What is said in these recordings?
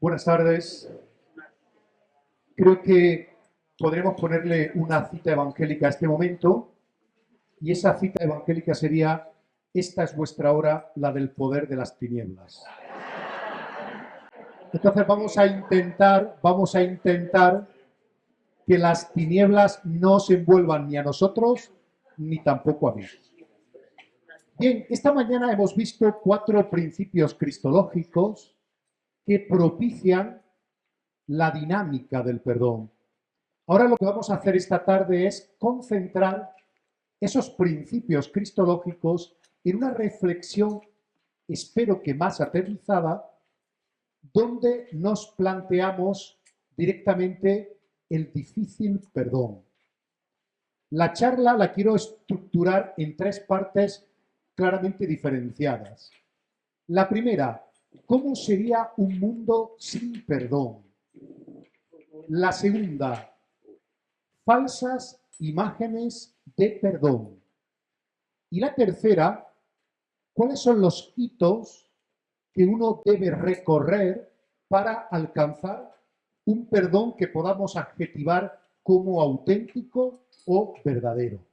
Buenas tardes. Creo que podremos ponerle una cita evangélica a este momento y esa cita evangélica sería: esta es vuestra hora, la del poder de las tinieblas. Entonces vamos a intentar que las tinieblas no se envuelvan ni a nosotros ni tampoco a mí. Bien, esta mañana hemos visto 4 principios cristológicos que propician la dinámica del perdón. Ahora lo que vamos a hacer esta tarde es concentrar esos principios cristológicos en una reflexión, espero que más aterrizada, donde nos planteamos directamente el difícil perdón. La charla la quiero estructurar en 3 partes claramente diferenciadas. La primera, ¿cómo sería un mundo sin perdón? La segunda, falsas imágenes de perdón. Y la tercera, ¿cuáles son los hitos que uno debe recorrer para alcanzar un perdón que podamos adjetivar como auténtico o verdadero?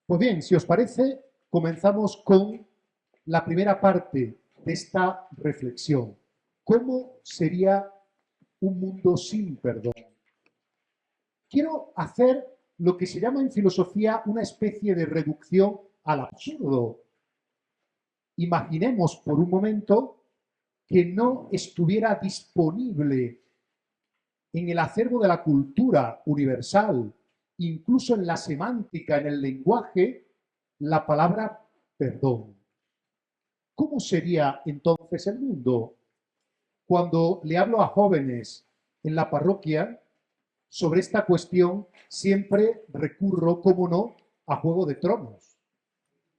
Pues bien, si os parece, comenzamos con la primera parte de esta reflexión. ¿Cómo sería un mundo sin perdón? Quiero hacer lo que se llama en filosofía una especie de reducción al absurdo. Imaginemos por un momento que no estuviera disponible en el acervo de la cultura universal, incluso en la semántica, en el lenguaje, la palabra perdón. ¿Cómo sería entonces el mundo? Cuando le hablo a jóvenes en la parroquia sobre esta cuestión, siempre recurro, cómo no, a Juego de Tronos,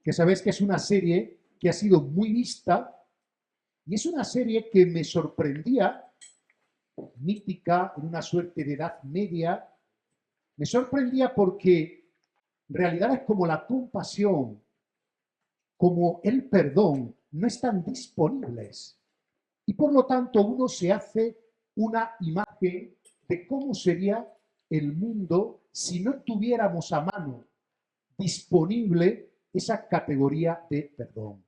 que sabéis que es una serie que ha sido muy vista y es una serie que me sorprendía, mítica, en una suerte de edad media, me sorprendía porque realidades como la compasión, como el perdón, no están disponibles. Y por lo tanto uno se hace una imagen de cómo sería el mundo si no tuviéramos a mano disponible esa categoría de perdón.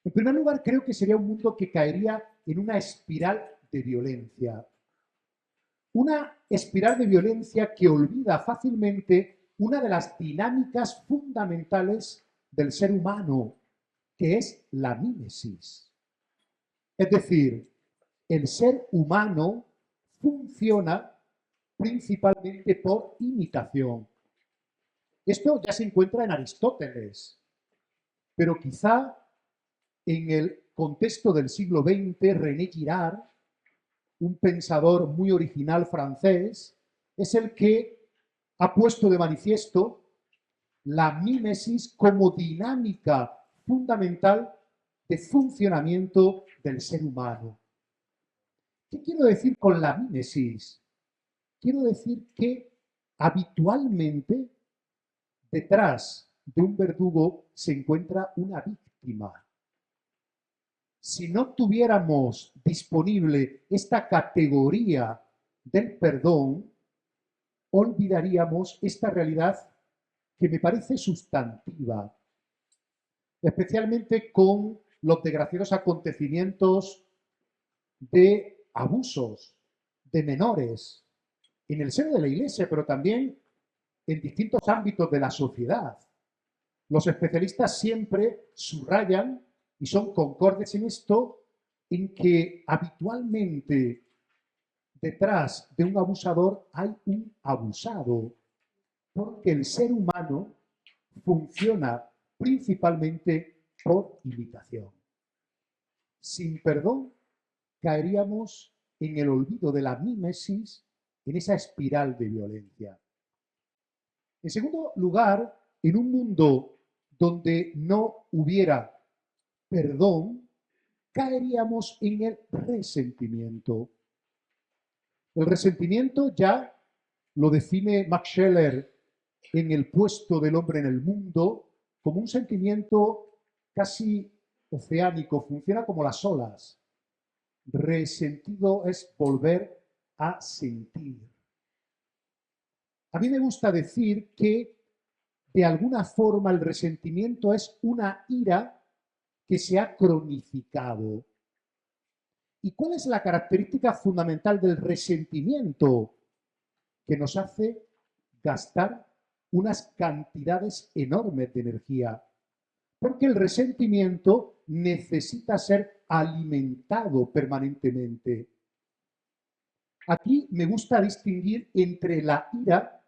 En primer lugar, creo que sería un mundo que caería en una espiral de violencia. Una espiral de violencia que olvida fácilmente una de las dinámicas fundamentales del ser humano, que es la mímesis. Es decir, el ser humano funciona principalmente por imitación. Esto ya se encuentra en Aristóteles, pero quizá en el contexto del siglo XX, René Girard, un pensador muy original francés, es el que ha puesto de manifiesto la mímesis como dinámica fundamental de funcionamiento del ser humano. ¿Qué quiero decir con la mímesis? Quiero decir que habitualmente detrás de un verdugo se encuentra una víctima. Si no tuviéramos disponible esta categoría del perdón, olvidaríamos esta realidad que me parece sustantiva, especialmente con los desgraciados acontecimientos de abusos de menores en el seno de la Iglesia, pero también en distintos ámbitos de la sociedad. Los especialistas siempre subrayan y son concordes en esto, en que habitualmente detrás de un abusador hay un abusado, porque el ser humano funciona principalmente por imitación. Sin perdón, caeríamos en el olvido de la mímesis, en esa espiral de violencia. En segundo lugar, en un mundo donde no hubiera perdón, caeríamos en el resentimiento. El resentimiento ya lo define Max Scheler en El puesto del hombre en el mundo como un sentimiento casi oceánico, funciona como las olas. Resentido es volver a sentir. A mí me gusta decir que de alguna forma el resentimiento es una ira que se ha cronificado. ¿Y cuál es la característica fundamental del resentimiento? Que nos hace gastar unas cantidades enormes de energía, porque el resentimiento necesita ser alimentado permanentemente. Aquí me gusta distinguir entre la ira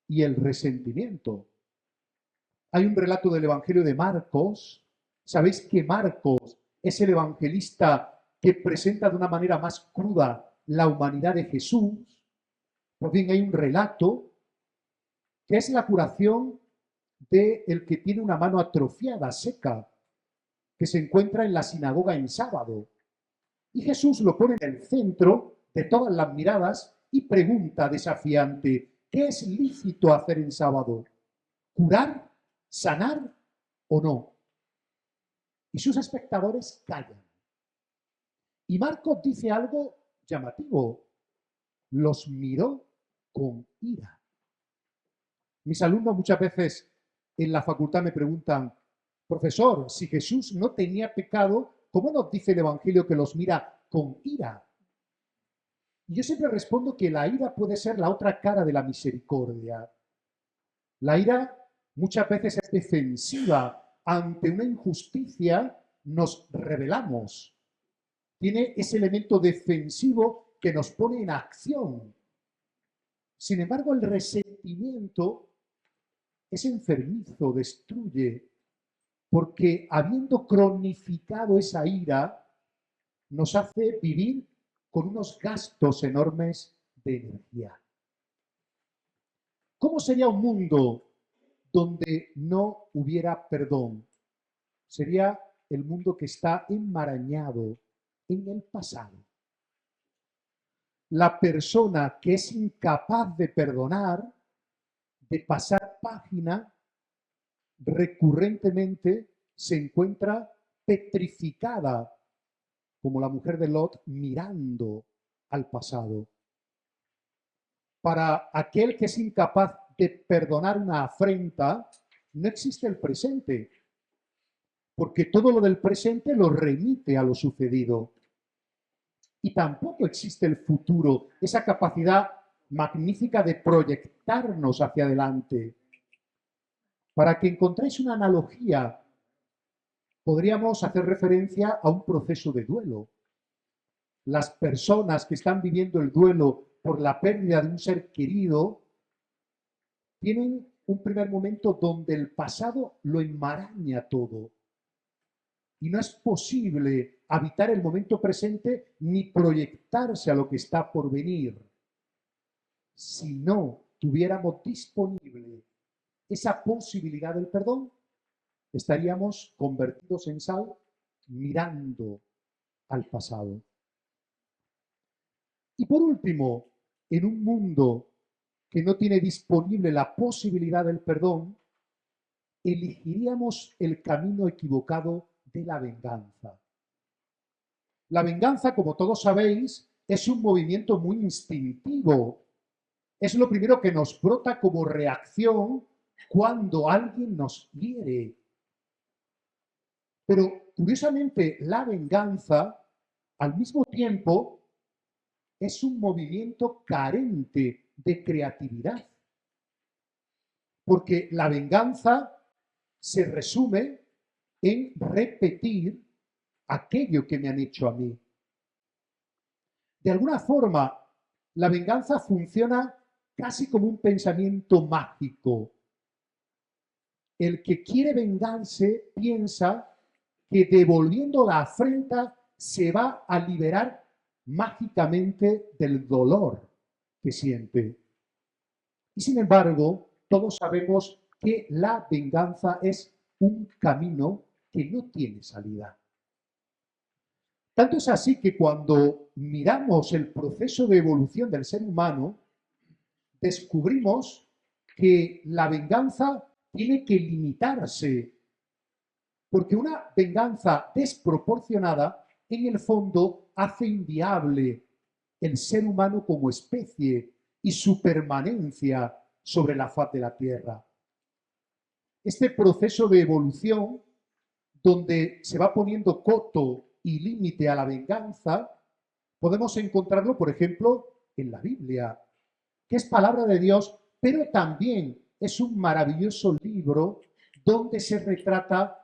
y el resentimiento. Hay un relato del Evangelio de Marcos. Sabéis que Marcos es el evangelista que presenta de una manera más cruda la humanidad de Jesús. Por fin hay un relato que es la curación del que tiene una mano atrofiada, seca, que se encuentra en la sinagoga en sábado. Y Jesús lo pone en el centro de todas las miradas y pregunta desafiante, ¿qué es lícito hacer en sábado? ¿Curar? ¿Sanar o no? Y sus espectadores callan. Y Marcos dice algo llamativo. Los miró con ira. Mis alumnos muchas veces en la facultad me preguntan, profesor, si Jesús no tenía pecado, ¿cómo nos dice el Evangelio que los mira con ira? Y yo siempre respondo que la ira puede ser la otra cara de la misericordia. La ira muchas veces es defensiva. Ante una injusticia nos rebelamos. Tiene ese elemento defensivo que nos pone en acción. Sin embargo, el resentimiento es enfermizo, destruye, porque habiendo cronificado esa ira, nos hace vivir con unos gastos enormes de energía. ¿Cómo sería un mundo donde no hubiera perdón? Sería el mundo que está enmarañado en el pasado. La persona que es incapaz de perdonar, de pasar página, recurrentemente se encuentra petrificada, como la mujer de Lot, mirando al pasado. Para aquel que es incapaz de perdonar una afrenta, no existe el presente, porque todo lo del presente lo remite a lo sucedido. Y tampoco existe el futuro, esa capacidad magnífica de proyectarnos hacia adelante. Para que encontréis una analogía, podríamos hacer referencia a un proceso de duelo. Las personas que están viviendo el duelo por la pérdida de un ser querido tienen un primer momento donde el pasado lo enmaraña todo. Y no es posible habitar el momento presente ni proyectarse a lo que está por venir. Si no tuviéramos disponible esa posibilidad del perdón, estaríamos convertidos en sal mirando al pasado. Y por último, en un mundo que no tiene disponible la posibilidad del perdón, elegiríamos el camino equivocado de la venganza. La venganza, como todos sabéis, es un movimiento muy instintivo. Es lo primero que nos brota como reacción cuando alguien nos hiere. Pero, curiosamente, la venganza, al mismo tiempo, es un movimiento carente de creatividad. Porque la venganza se resume en repetir aquello que me han hecho a mí. De alguna forma, la venganza funciona casi como un pensamiento mágico. El que quiere vengarse piensa que devolviendo la afrenta se va a liberar mágicamente del dolor que siente. Y sin embargo, todos sabemos que la venganza es un camino que no tiene salida. Tanto es así que cuando miramos el proceso de evolución del ser humano, descubrimos que la venganza tiene que limitarse, porque una venganza desproporcionada en el fondo hace inviable el ser humano como especie y su permanencia sobre la faz de la Tierra. Este proceso de evolución, donde se va poniendo coto y límite a la venganza, podemos encontrarlo, por ejemplo, en la Biblia, que es palabra de Dios, pero también es un maravilloso libro donde se retrata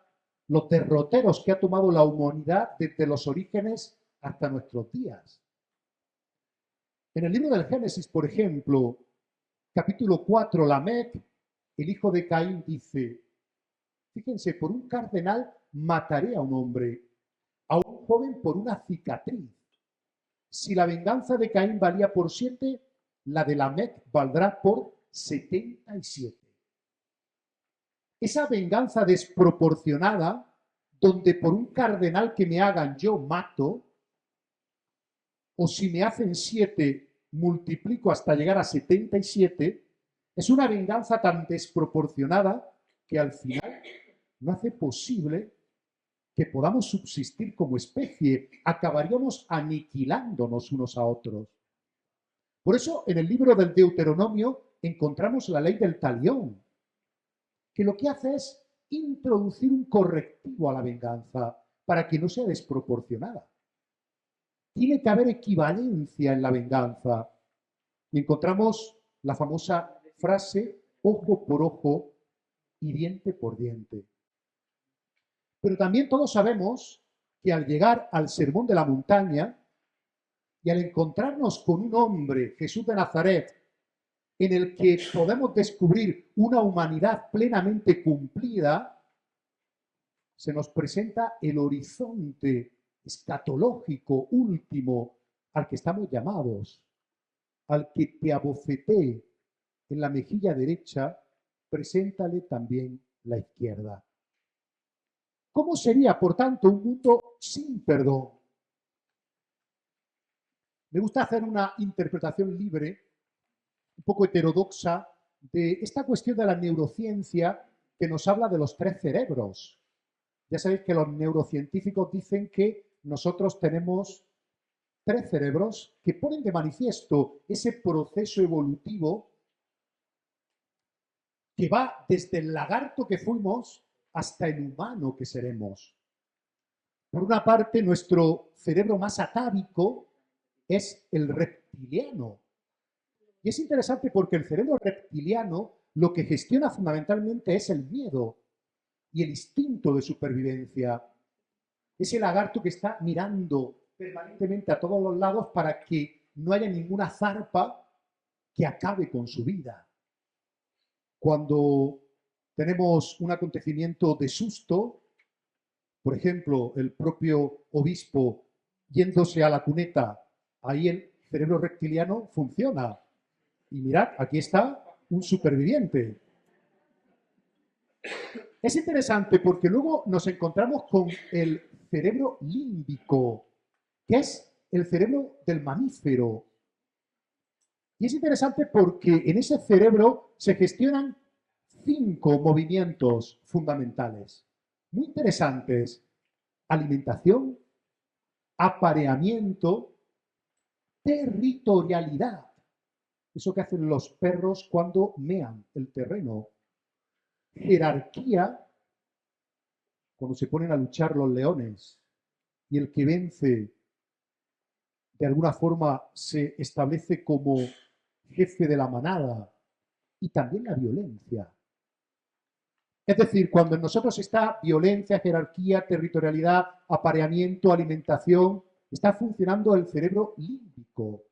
los derroteros que ha tomado la humanidad desde los orígenes hasta nuestros días. En el libro del Génesis, por ejemplo, capítulo 4, Lamec, el hijo de Caín, dice, fíjense, por un cardenal mataré a un hombre, a un joven por una cicatriz. Si la venganza de Caín valía por 7, la de Lamec valdrá por 77. Esa venganza desproporcionada, donde por un cardenal que me hagan yo mato, o si me hacen 7, multiplico hasta llegar a 77, es una venganza tan desproporcionada que al final no hace posible que podamos subsistir como especie. Acabaríamos aniquilándonos unos a otros. Por eso, en el libro del Deuteronomio encontramos la ley del talión, que lo que hace es introducir un correctivo a la venganza para que no sea desproporcionada. Tiene que haber equivalencia en la venganza. Y encontramos la famosa frase, ojo por ojo y diente por diente. Pero también todos sabemos que al llegar al Sermón de la Montaña y al encontrarnos con un hombre, Jesús de Nazaret, en el que podemos descubrir una humanidad plenamente cumplida, se nos presenta el horizonte escatológico último al que estamos llamados, al que te abofeté en la mejilla derecha, preséntale también la izquierda. ¿Cómo sería, por tanto, un mundo sin perdón? Me gusta hacer una interpretación libre, un poco heterodoxa, de esta cuestión de la neurociencia que nos habla de los 3 cerebros. Ya sabéis que los neurocientíficos dicen que nosotros tenemos 3 cerebros que ponen de manifiesto ese proceso evolutivo que va desde el lagarto que fuimos hasta el humano que seremos. Por una parte, nuestro cerebro más atávico es el reptiliano. Y es interesante porque el cerebro reptiliano lo que gestiona fundamentalmente es el miedo y el instinto de supervivencia. Ese lagarto que está mirando permanentemente a todos los lados para que no haya ninguna zarpa que acabe con su vida. Cuando tenemos un acontecimiento de susto, por ejemplo, el propio obispo yéndose a la cuneta, ahí el cerebro reptiliano funciona. Y mirad, aquí está un superviviente. Es interesante porque luego nos encontramos con el cerebro límbico, que es el cerebro del mamífero. Y es interesante porque en ese cerebro se gestionan 5 movimientos fundamentales, muy interesantes: alimentación, apareamiento, territorialidad, eso que hacen los perros cuando mean el terreno, jerarquía, cuando se ponen a luchar los leones y el que vence de alguna forma se establece como jefe de la manada, y también la violencia. Es decir, cuando en nosotros está violencia, jerarquía, territorialidad, apareamiento, alimentación, está funcionando el cerebro límbico.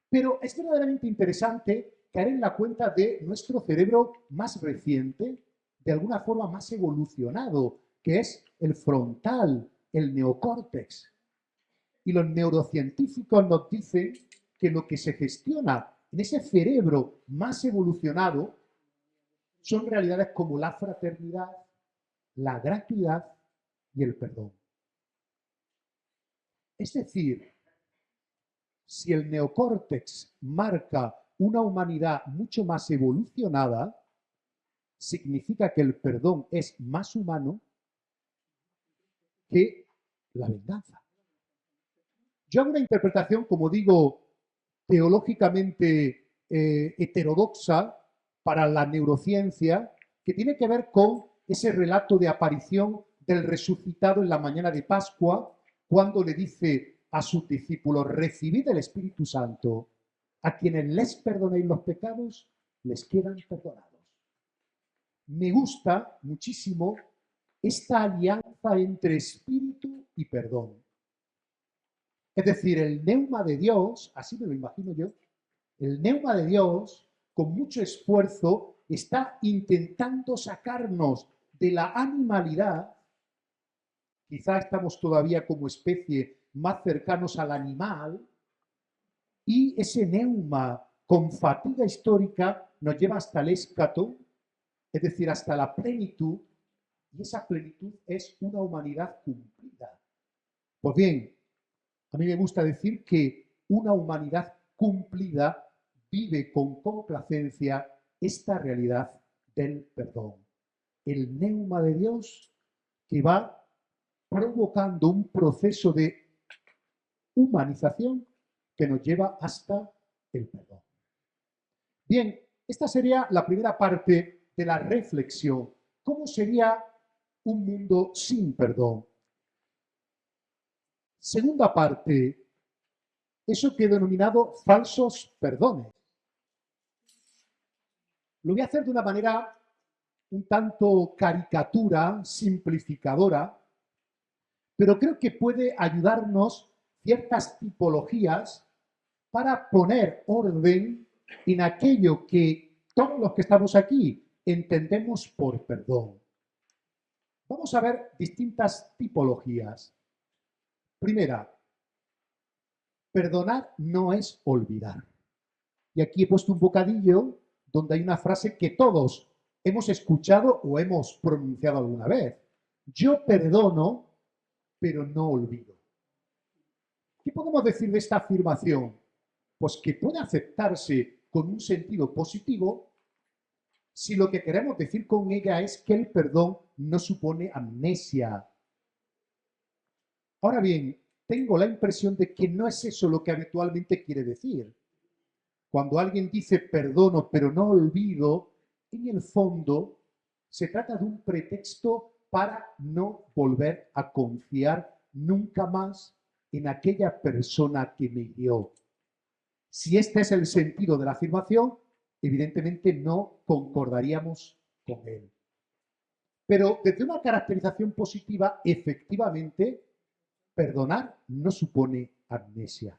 Pero es verdaderamente interesante caer en la cuenta de nuestro cerebro más reciente, de alguna forma más evolucionado, que es el frontal, el neocórtex. Y los neurocientíficos nos dicen que lo que se gestiona en ese cerebro más evolucionado son realidades como la fraternidad, la gratuidad y el perdón. Es decir, si el neocórtex marca una humanidad mucho más evolucionada, significa que el perdón es más humano que la venganza. Yo hago una interpretación, como digo, teológicamente heterodoxa para la neurociencia, que tiene que ver con ese relato de aparición del resucitado en la mañana de Pascua, cuando le dice a sus discípulos: recibid el Espíritu Santo, a quienes les perdonéis los pecados, les quedan perdonados. Me gusta muchísimo esta alianza entre espíritu y perdón. Es decir, el neuma de Dios, así me lo imagino yo, el neuma de Dios, con mucho esfuerzo, está intentando sacarnos de la animalidad. Quizá estamos todavía como especie más cercanos al animal, y ese neuma con fatiga histórica nos lleva hasta el escato, es decir, hasta la plenitud, y esa plenitud es una humanidad cumplida. Pues bien, a mí me gusta decir que una humanidad cumplida vive con complacencia esta realidad del perdón. El neuma de Dios que va provocando un proceso de humanización que nos lleva hasta el perdón. Bien, esta sería la primera parte de la reflexión. ¿Cómo sería un mundo sin perdón? Segunda parte, eso que he denominado falsos perdones. Lo voy a hacer de una manera un tanto caricatura, simplificadora, pero creo que puede ayudarnos ciertas tipologías para poner orden en aquello que todos los que estamos aquí entendemos por perdón. Vamos a ver distintas tipologías. Primera, perdonar no es olvidar. Y aquí he puesto un bocadillo donde hay una frase que todos hemos escuchado o hemos pronunciado alguna vez. Yo perdono, pero no olvido. ¿Qué podemos decir de esta afirmación? Pues que puede aceptarse con un sentido positivo si lo que queremos decir con ella es que el perdón no supone amnesia. Ahora bien, tengo la impresión de que no es eso lo que habitualmente quiere decir. Cuando alguien dice perdono pero no olvido, en el fondo se trata de un pretexto para no volver a confiar nunca más en aquella persona que me hirió. Si este es el sentido de la afirmación, evidentemente no concordaríamos con él. Pero desde una caracterización positiva, efectivamente, perdonar no supone amnesia.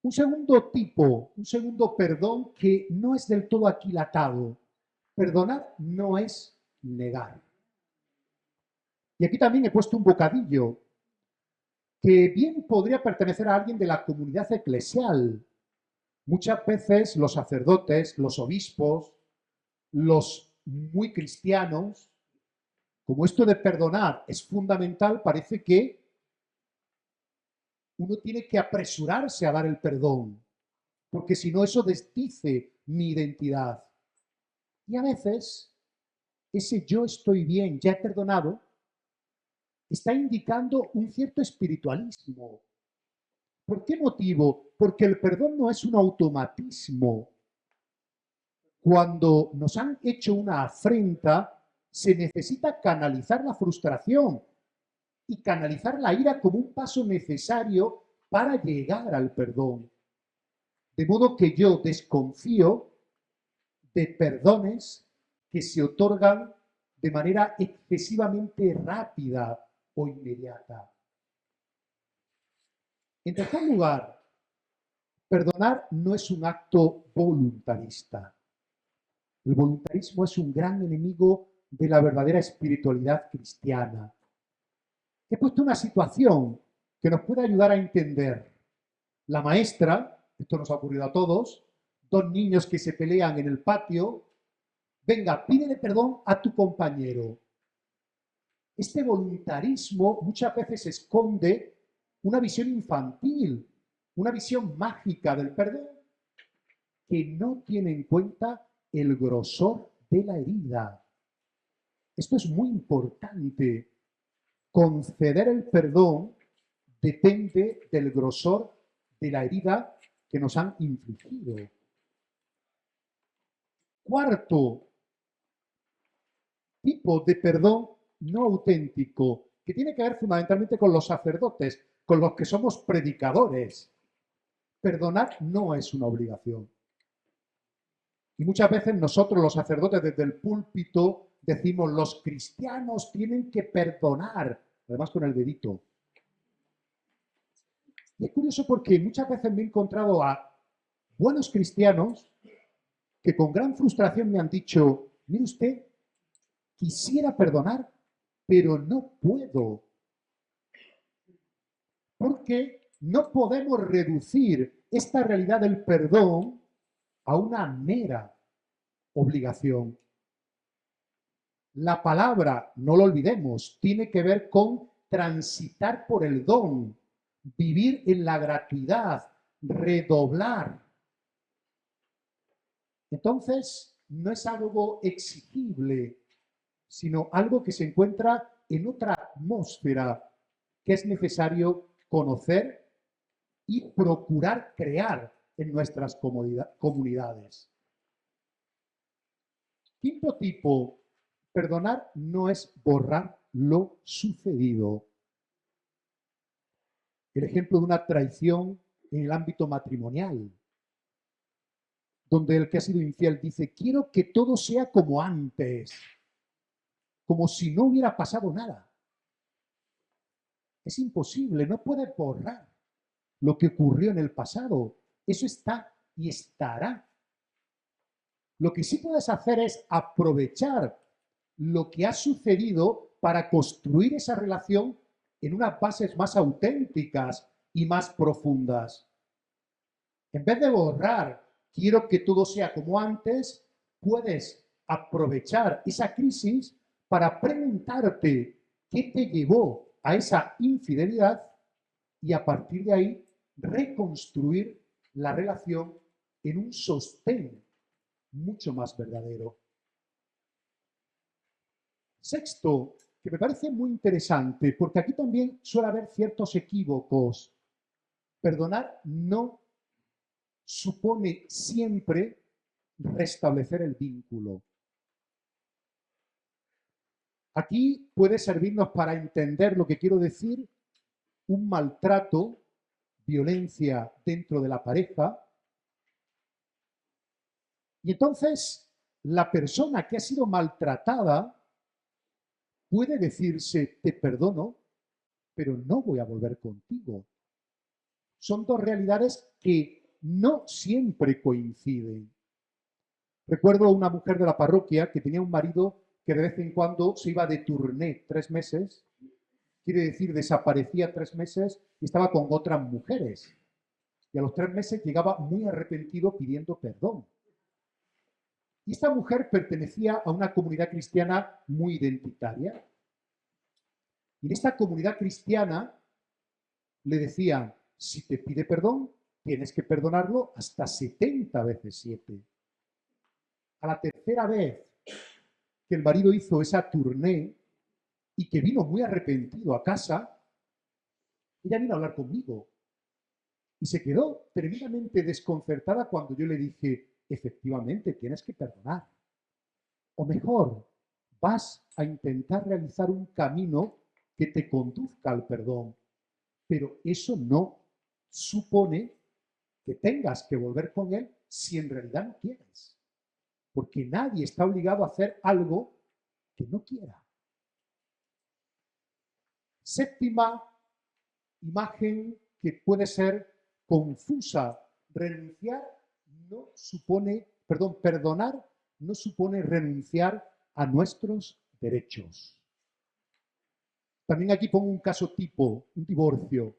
Un segundo tipo, un segundo perdón que no es del todo aquilatado. Perdonar no es negar. Y aquí también he puesto un bocadillo que bien podría pertenecer a alguien de la comunidad eclesial. Muchas veces los sacerdotes, los obispos, los muy cristianos, como esto de perdonar es fundamental, parece que uno tiene que apresurarse a dar el perdón, porque si no eso desdice mi identidad. Y a veces ese yo estoy bien, ya he perdonado, está indicando un cierto espiritualismo. ¿Por qué motivo? Porque el perdón no es un automatismo. Cuando nos han hecho una afrenta, se necesita canalizar la frustración y canalizar la ira como un paso necesario para llegar al perdón. De modo que yo desconfío de perdones que se otorgan de manera excesivamente rápida o inmediata. En tercer lugar, perdonar no es un acto voluntarista. El voluntarismo es un gran enemigo de la verdadera espiritualidad cristiana. He puesto una situación que nos puede ayudar a entender. La maestra, esto nos ha ocurrido a todos, dos niños que se pelean en el patio, venga, pídele perdón a tu compañero. Este voluntarismo muchas veces esconde una visión infantil, una visión mágica del perdón, que no tiene en cuenta el grosor de la herida. Esto es muy importante. conceder el perdón depende del grosor de la herida que nos han infligido. Cuarto tipo de perdón no auténtico, que tiene que ver fundamentalmente con los sacerdotes, con los que somos predicadores. Perdonar no es una obligación. Y muchas veces nosotros, los sacerdotes, desde el púlpito, decimos, los cristianos tienen que perdonar, además con el dedito. Y es curioso porque muchas veces me he encontrado a buenos cristianos que con gran frustración me han dicho, mire usted, quisiera perdonar, pero no puedo. Porque no podemos reducir esta realidad del perdón a una mera obligación. La palabra, no lo olvidemos, tiene que ver con transitar por el don, vivir en la gratuidad, redoblar. Entonces, no es algo exigible, sino algo que se encuentra en otra atmósfera que es necesario conocer y procurar crear en nuestras comunidades. Quinto tipo, perdonar no es borrar lo sucedido. El ejemplo de una traición en el ámbito matrimonial, donde el que ha sido infiel dice, quiero que todo sea como antes, como si no hubiera pasado nada. Es imposible, no puede borrar lo que ocurrió en el pasado. Eso está y estará. Lo que sí puedes hacer es aprovechar lo que ha sucedido para construir esa relación en unas bases más auténticas y más profundas. En vez de borrar, quiero que todo sea como antes, puedes aprovechar esa crisis para preguntarte qué te llevó a esa infidelidad y a partir de ahí reconstruir la relación en un sostén mucho más verdadero. Sexto, que me parece muy interesante, porque aquí también suele haber ciertos equívocos. Perdonar no supone siempre restablecer el vínculo. Aquí puede servirnos para entender lo que quiero decir, un maltrato, violencia dentro de la pareja. Y entonces la persona que ha sido maltratada puede decirse, te perdono, pero no voy a volver contigo. Son dos realidades que no siempre coinciden. Recuerdo una mujer de la parroquia que tenía un marido que de vez en cuando se iba de turné 3 meses, quiere decir, desaparecía 3 meses y estaba con otras mujeres. Y a los 3 meses llegaba muy arrepentido pidiendo perdón. Y esta mujer pertenecía a una comunidad cristiana muy identitaria. Y en esta comunidad cristiana le decían, si te pide perdón, tienes que perdonarlo hasta 70 veces 7. A la tercera vez que el marido hizo esa turné y que vino muy arrepentido a casa, ella vino a hablar conmigo y se quedó tremendamente desconcertada cuando yo le dije, efectivamente, tienes que perdonar. O mejor, vas a intentar realizar un camino que te conduzca al perdón. Pero eso no supone que tengas que volver con él si en realidad no quieres. Porque nadie está obligado a hacer algo que no quiera. Séptima imagen que puede ser confusa. Perdonar no supone renunciar a nuestros derechos. También aquí pongo un caso tipo, un divorcio,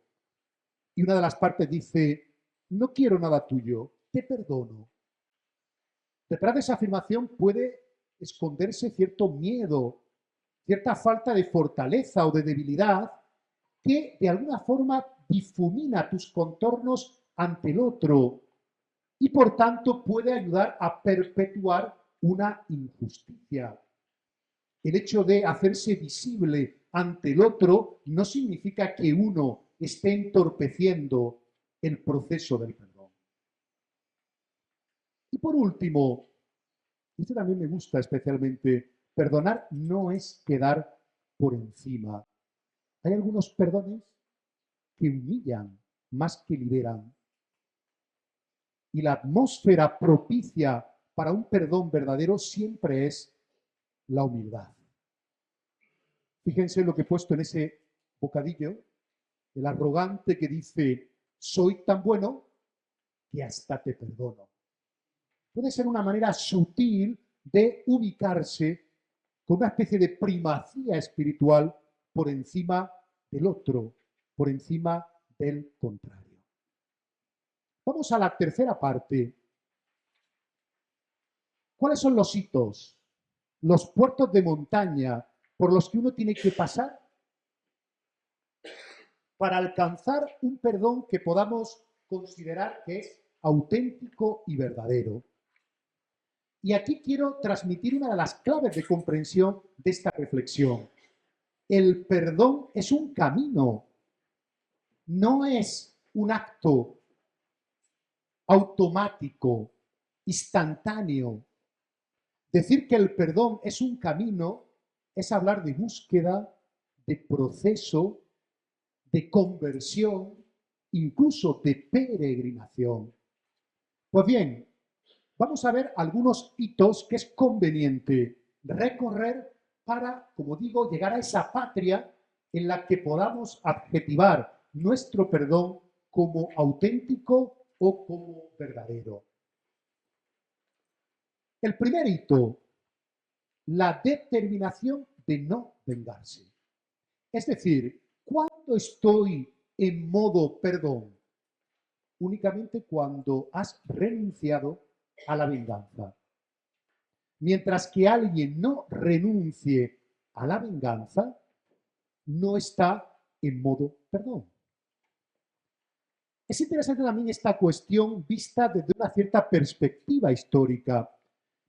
y una de las partes dice, no quiero nada tuyo, te perdono. Detrás de esa afirmación puede esconderse cierto miedo, cierta falta de fortaleza o de debilidad que de alguna forma difumina tus contornos ante el otro y por tanto puede ayudar a perpetuar una injusticia. El hecho de hacerse visible ante el otro no significa que uno esté entorpeciendo el proceso del perdón. Y por último, y esto también me gusta especialmente, perdonar no es quedar por encima. Hay algunos perdones que humillan más que liberan. Y la atmósfera propicia para un perdón verdadero siempre es la humildad. Fíjense lo que he puesto en ese bocadillo, el arrogante que dice, soy tan bueno que hasta te perdono. Puede ser una manera sutil de ubicarse con una especie de primacía espiritual por encima del otro, por encima del contrario. Vamos a la tercera parte. ¿Cuáles son los hitos, los puertos de montaña por los que uno tiene que pasar para alcanzar un perdón que podamos considerar que es auténtico y verdadero? Y aquí quiero transmitir una de las claves de comprensión de esta reflexión. El perdón es un camino, no es un acto automático, instantáneo. Decir que el perdón es un camino es hablar de búsqueda, de proceso, de conversión, incluso de peregrinación. Pues bien, vamos a ver algunos hitos que es conveniente recorrer para, como digo, llegar a esa patria en la que podamos adjetivar nuestro perdón como auténtico o como verdadero. El primer hito, la determinación de no vengarse. Es decir, ¿cuándo estoy en modo perdón? Únicamente cuando has renunciado a la venganza. Mientras que alguien no renuncie a la venganza, no está en modo perdón. Es interesante también esta cuestión vista desde una cierta perspectiva histórica,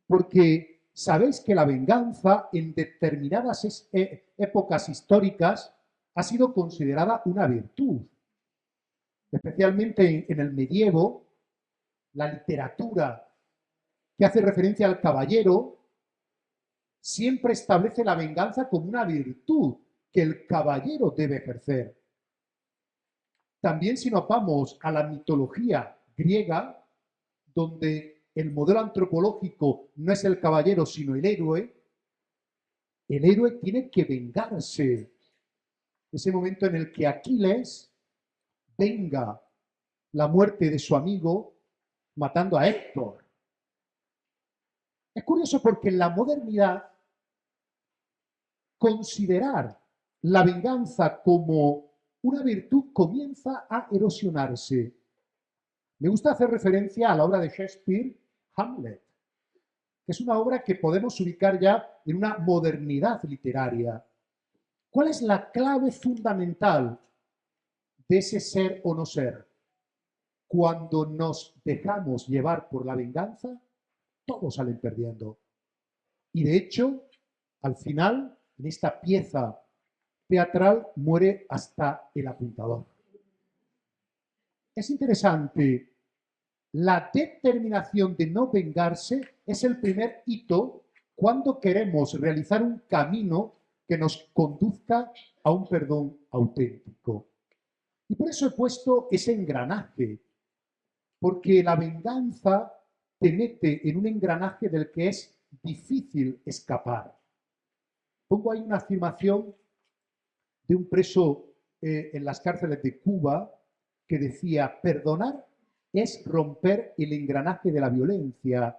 porque sabéis que la venganza en determinadas épocas históricas ha sido considerada una virtud. Especialmente en el medievo, la literatura que hace referencia al caballero siempre establece la venganza como una virtud que el caballero debe ejercer. También si nos vamos a la mitología griega, donde el modelo antropológico no es el caballero, sino el héroe tiene que vengarse. Ese momento en el que Aquiles venga la muerte de su amigo matando a Héctor. Es curioso porque en la modernidad considerar la venganza como una virtud comienza a erosionarse. Me gusta hacer referencia a la obra de Shakespeare, Hamlet, que es una obra que podemos ubicar ya en una modernidad literaria. ¿Cuál es la clave fundamental de ese ser o no ser? Cuando nos dejamos llevar por la venganza, todos salen perdiendo. Y de hecho, al final, en esta pieza teatral, muere hasta el apuntador. Es interesante, la determinación de no vengarse es el primer hito cuando queremos realizar un camino que nos conduzca a un perdón auténtico. Y por eso he puesto ese engranaje, porque la venganza te mete en un engranaje del que es difícil escapar. Pongo ahí una afirmación de un preso en las cárceles de Cuba que decía, perdonar es romper el engranaje de la violencia,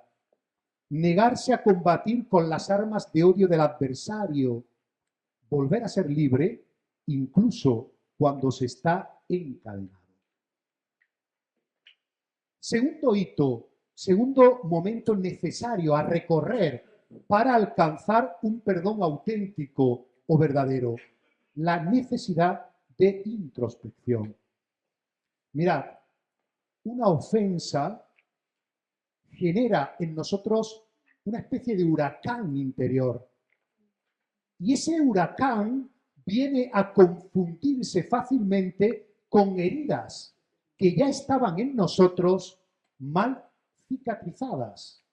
negarse a combatir con las armas de odio del adversario, volver a ser libre incluso cuando se está encadenado. Segundo hito, segundo momento necesario a recorrer para alcanzar un perdón auténtico o verdadero, la necesidad de introspección. Mirad, una ofensa genera en nosotros una especie de huracán interior. Y ese huracán viene a confundirse fácilmente con heridas que ya estaban en nosotros mal cicatrizadas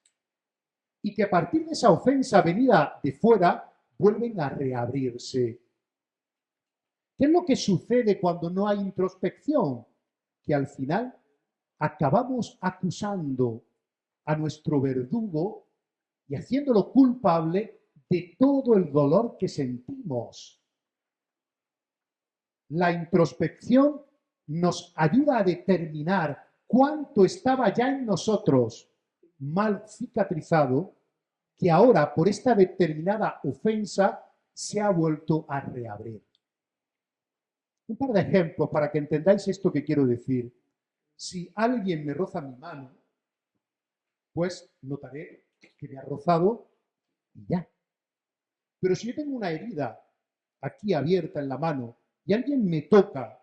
y que a partir de esa ofensa venida de fuera vuelven a reabrirse. ¿Qué es lo que sucede cuando no hay introspección? Que al final acabamos acusando a nuestro verdugo y haciéndolo culpable de todo el dolor que sentimos. La introspección nos ayuda a determinar cuánto estaba ya en nosotros mal cicatrizado, que ahora por esta determinada ofensa se ha vuelto a reabrir. Un par de ejemplos para que entendáis esto que quiero decir. Si alguien me roza mi mano, pues notaré que me ha rozado y ya. Pero si yo tengo una herida aquí abierta en la mano y alguien me toca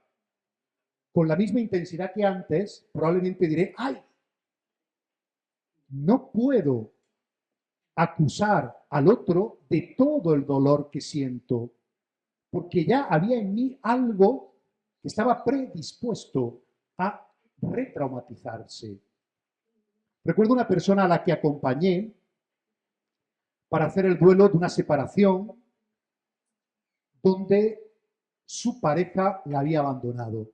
con la misma intensidad que antes, probablemente diré, ¡ay! No puedo acusar al otro de todo el dolor que siento, porque ya había en mí algo que estaba predispuesto a retraumatizarse. Recuerdo una persona a la que acompañé para hacer el duelo de una separación donde su pareja la había abandonado.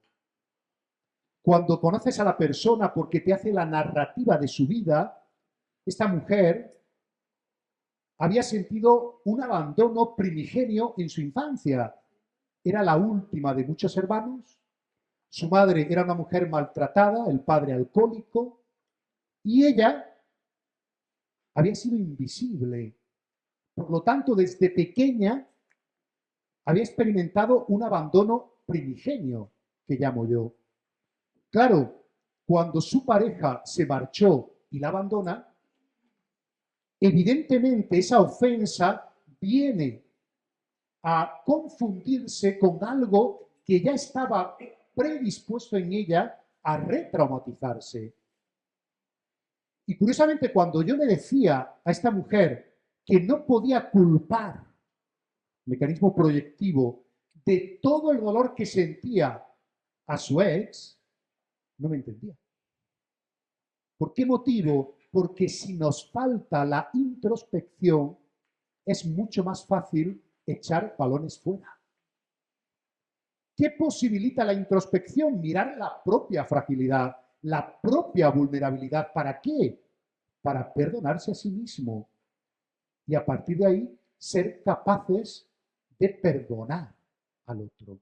Cuando conoces a la persona porque te hace la narrativa de su vida, esta mujer había sentido un abandono primigenio en su infancia. Era la última de muchos hermanos. Su madre era una mujer maltratada, el padre alcohólico, y ella había sido invisible. Por lo tanto, desde pequeña había experimentado un abandono primigenio, que llamo yo. Claro, cuando su pareja se marchó y la abandona, evidentemente esa ofensa viene a confundirse con algo que ya estaba predispuesto en ella a retraumatizarse. Y curiosamente, cuando yo le decía a esta mujer que no podía culpar, mecanismo proyectivo, de todo el dolor que sentía a su ex, no me entendía. ¿Por qué motivo? Porque si nos falta la introspección, es mucho más fácil echar balones fuera. ¿Qué posibilita la introspección? Mirar la propia fragilidad, la propia vulnerabilidad. ¿Para qué? Para perdonarse a sí mismo y a partir de ahí ser capaces de perdonar al otro.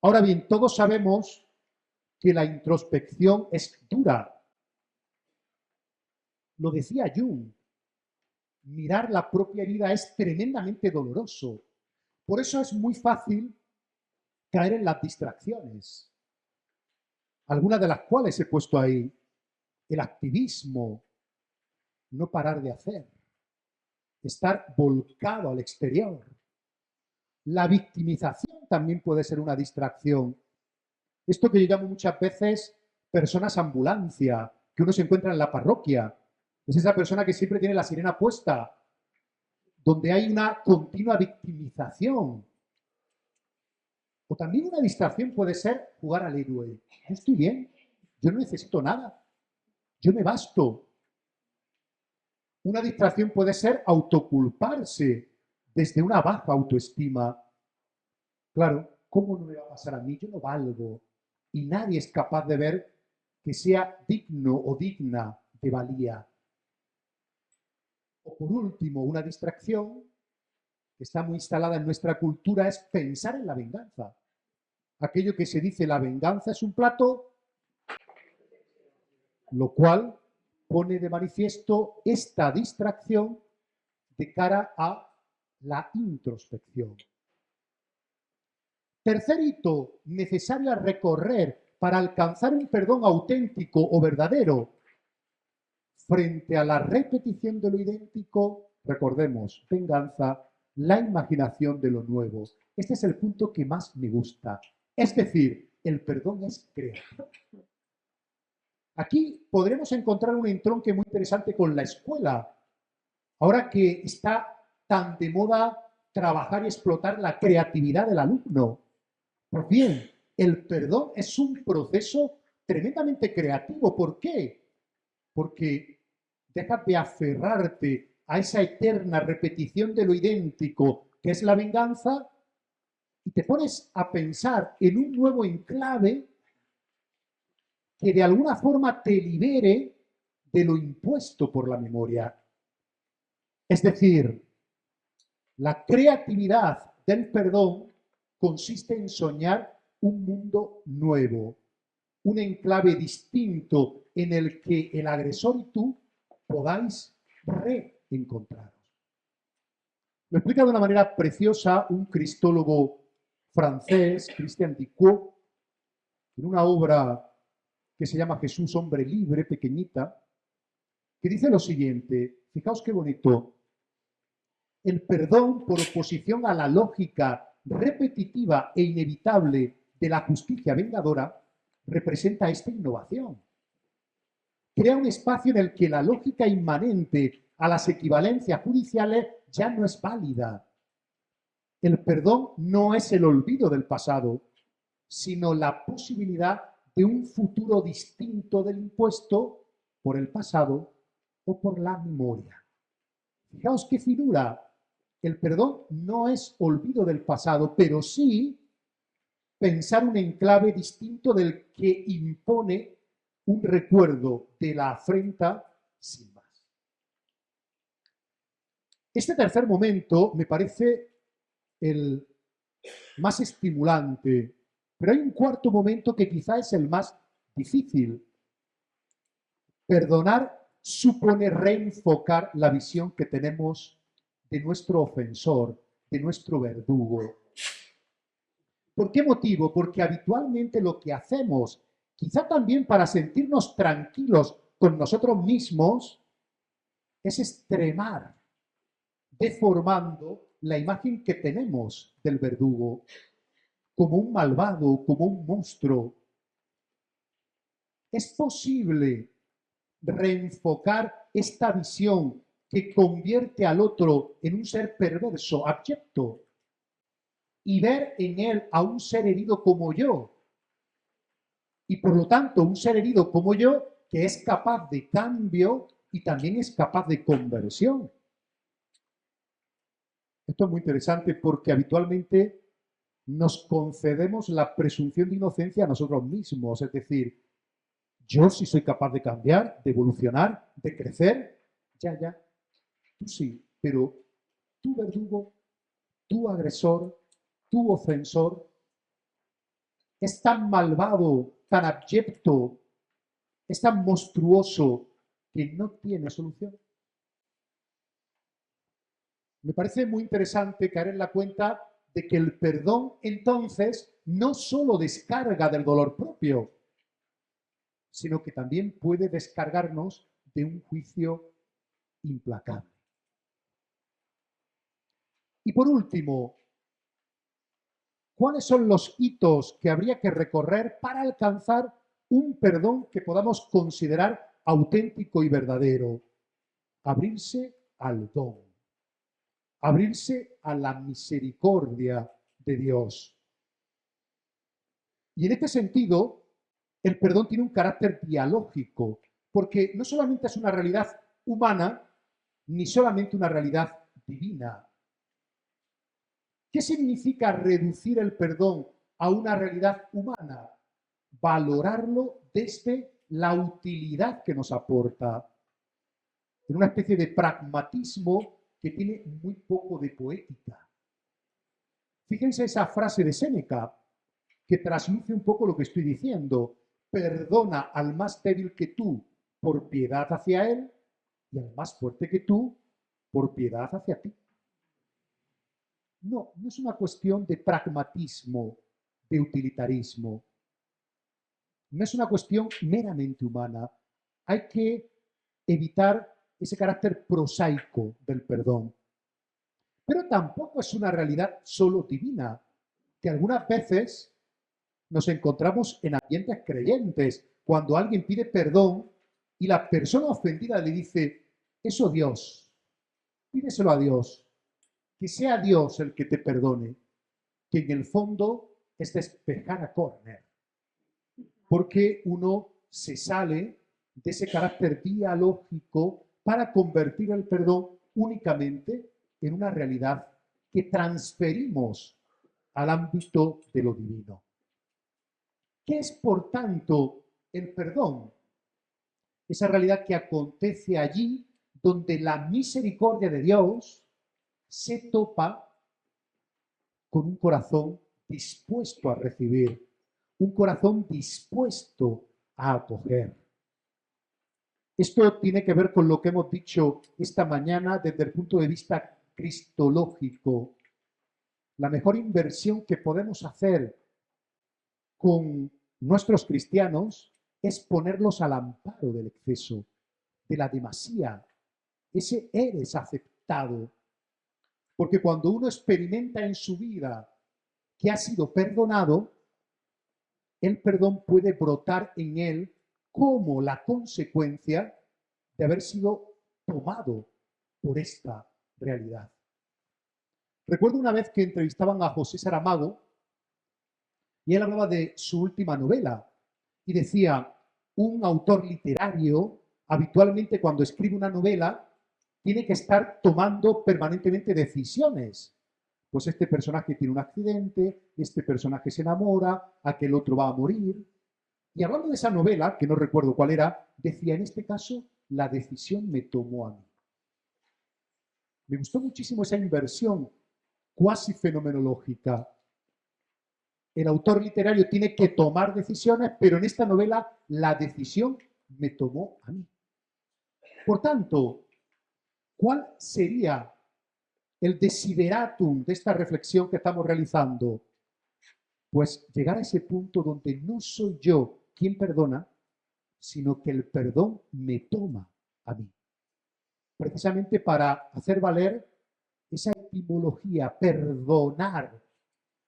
Ahora bien, todos sabemos que la introspección es dura. Lo decía Jung, mirar la propia herida es tremendamente doloroso. Por eso es muy fácil caer en las distracciones, algunas de las cuales he puesto ahí. El activismo, no parar de hacer, estar volcado al exterior. La victimización también puede ser una distracción. Esto que yo llamo muchas veces personas ambulancia, que uno se encuentra en la parroquia. Es esa persona que siempre tiene la sirena puesta, donde hay una continua victimización. O también una distracción puede ser jugar al héroe. Yo estoy bien, yo no necesito nada, yo me basto. Una distracción puede ser autoculparse desde una baja autoestima. Claro, ¿cómo no me va a pasar a mí? Yo no valgo. Y nadie es capaz de ver que sea digno o digna de valía. O por último, una distracción que está muy instalada en nuestra cultura es pensar en la venganza. Aquello que se dice la venganza es un plato, lo cual pone de manifiesto esta distracción de cara a la introspección. Tercer hito necesario a recorrer para alcanzar un perdón auténtico o verdadero frente a la repetición de lo idéntico, recordemos, venganza, la imaginación de lo nuevo. Este es el punto que más me gusta. Es decir, el perdón es crear. Aquí podremos encontrar un entronque muy interesante con la escuela. Ahora que está tan de moda trabajar y explotar la creatividad del alumno. Pues bien, el perdón es un proceso tremendamente creativo. ¿Por qué? Porque dejas de aferrarte a esa eterna repetición de lo idéntico que es la venganza y te pones a pensar en un nuevo enclave que de alguna forma te libere de lo impuesto por la memoria. Es decir, la creatividad del perdón consiste en soñar un mundo nuevo, un enclave distinto en el que el agresor y tú podáis reencontraros. Lo explica de una manera preciosa un cristólogo francés, Christian Dicot, en una obra que se llama Jesús, hombre libre, pequeñita, que dice lo siguiente, fijaos qué bonito, el perdón por oposición a la lógica repetitiva e inevitable de la justicia vengadora representa esta innovación. Crea un espacio en el que la lógica inmanente a las equivalencias judiciales ya no es válida. El perdón no es el olvido del pasado, sino la posibilidad de un futuro distinto del impuesto por el pasado o por la memoria. Fijaos qué finura. El perdón no es olvido del pasado, pero sí pensar un enclave distinto del que impone un recuerdo de la afrenta sin más. Este tercer momento me parece el más estimulante, pero hay un cuarto momento que quizá es el más difícil. Perdonar supone reenfocar la visión que tenemos de nuestro ofensor, de nuestro verdugo. ¿Por qué motivo? Porque habitualmente lo que hacemos, quizá también para sentirnos tranquilos con nosotros mismos, es extremar, deformando la imagen que tenemos del verdugo como un malvado, como un monstruo. ¿Es posible reenfocar esta visión que convierte al otro en un ser perverso, abyecto, y ver en él a un ser herido como yo? Y por lo tanto, un ser herido como yo que es capaz de cambio y también es capaz de conversión. Esto es muy interesante porque habitualmente nos concedemos la presunción de inocencia a nosotros mismos. Es decir, yo sí soy capaz de cambiar, de evolucionar, de crecer. Ya, tú sí, pero tu verdugo, tu agresor, tu ofensor, es tan malvado, tan abyecto, es tan monstruoso que no tiene solución. Me parece muy interesante caer en la cuenta de que el perdón entonces no solo descarga del dolor propio, sino que también puede descargarnos de un juicio implacable. Y por último, ¿cuáles son los hitos que habría que recorrer para alcanzar un perdón que podamos considerar auténtico y verdadero? Abrirse al don, abrirse a la misericordia de Dios. Y en este sentido, el perdón tiene un carácter dialógico, porque no solamente es una realidad humana, ni solamente una realidad divina. ¿Qué significa reducir el perdón a una realidad humana? Valorarlo desde la utilidad que nos aporta, en una especie de pragmatismo que tiene muy poco de poética. Fíjense esa frase de Séneca, que trasluce un poco lo que estoy diciendo. Perdona al más débil que tú por piedad hacia él y al más fuerte que tú por piedad hacia ti. No, no es una cuestión de pragmatismo, de utilitarismo. No es una cuestión meramente humana. Hay que evitar ese carácter prosaico del perdón. Pero tampoco es una realidad solo divina, que algunas veces nos encontramos en ambientes creyentes, cuando alguien pide perdón y la persona ofendida le dice, eso Dios, pídeselo a Dios. que sea Dios el que te perdone, que en el fondo es despejar a córner, porque uno se sale de ese carácter dialógico para convertir el perdón únicamente en una realidad que transferimos al ámbito de lo divino. ¿Qué es, por tanto, el perdón? Esa realidad que acontece allí donde la misericordia de Dios se topa con un corazón dispuesto a recibir, un corazón dispuesto a acoger. Esto tiene que ver con lo que hemos dicho esta mañana desde el punto de vista cristológico. La mejor inversión que podemos hacer con nuestros cristianos es ponerlos al amparo del exceso, de la demasía. Ese eres aceptado. Porque cuando uno experimenta en su vida que ha sido perdonado, el perdón puede brotar en él como la consecuencia de haber sido tomado por esta realidad. Recuerdo una vez que entrevistaban a José Saramago y él hablaba de su última novela y decía, un autor literario habitualmente cuando escribe una novela tiene que estar tomando permanentemente decisiones. Pues este personaje tiene un accidente, este personaje se enamora, aquel otro va a morir. Y hablando de esa novela, que no recuerdo cuál era, decía, en este caso, la decisión me tomó a mí. Me gustó muchísimo esa inversión cuasi fenomenológica. El autor literario tiene que tomar decisiones, pero en esta novela la decisión me tomó a mí. Por tanto, ¿cuál sería el desideratum de esta reflexión que estamos realizando? Pues llegar a ese punto donde no soy yo quien perdona, sino que el perdón me toma a mí. Precisamente para hacer valer esa etimología, perdonar,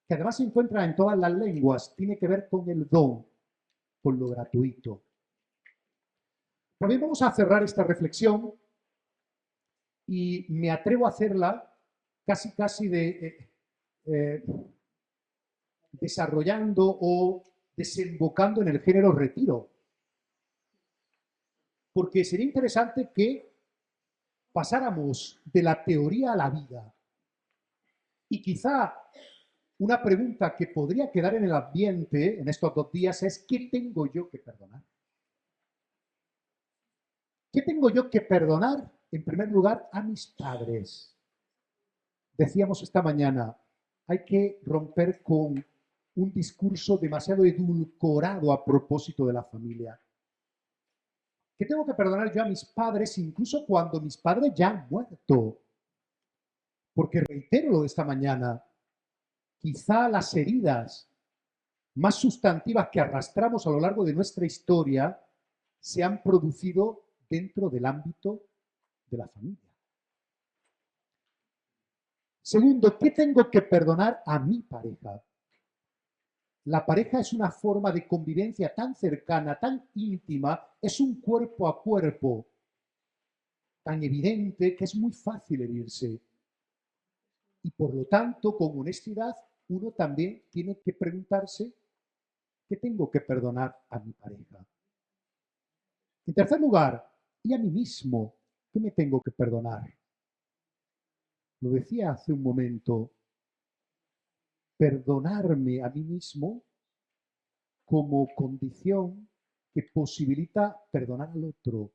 que además se encuentra en todas las lenguas, tiene que ver con el don, con lo gratuito. También vamos a cerrar esta reflexión y me atrevo a hacerla casi desarrollando o desembocando en el género retiro. Porque sería interesante que pasáramos de la teoría a la vida. Y quizá una pregunta que podría quedar en el ambiente en estos 2 días es, ¿qué tengo yo que perdonar? ¿Qué tengo yo que perdonar? En primer lugar, a mis padres. Decíamos esta mañana, hay que romper con un discurso demasiado edulcorado a propósito de la familia. ¿Qué tengo que perdonar yo a mis padres incluso cuando mis padres ya han muerto? Porque reitero lo de esta mañana, quizá las heridas más sustantivas que arrastramos a lo largo de nuestra historia se han producido dentro del ámbito de la familia. Segundo, ¿qué tengo que perdonar a mi pareja? La pareja es una forma de convivencia tan cercana, tan íntima, es un cuerpo a cuerpo tan evidente que es muy fácil herirse. Y por lo tanto, con honestidad, uno también tiene que preguntarse ¿qué tengo que perdonar a mi pareja? En tercer lugar, y a mí mismo, ¿qué me tengo que perdonar? Lo decía hace un momento, perdonarme a mí mismo como condición que posibilita perdonar al otro.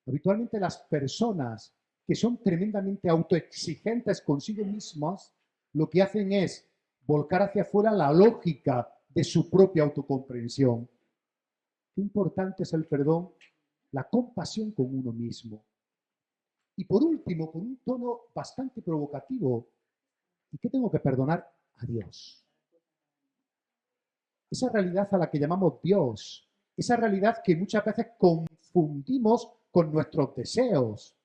Habitualmente las personas que son tremendamente autoexigentes consigo mismas, lo que hacen es volcar hacia afuera la lógica de su propia autocomprensión. Qué importante es el perdón, la compasión con uno mismo. Y por último, con un tono bastante provocativo, ¿y qué tengo que perdonar? A Dios. Esa realidad a la que llamamos Dios, esa realidad que muchas veces confundimos con nuestros deseos,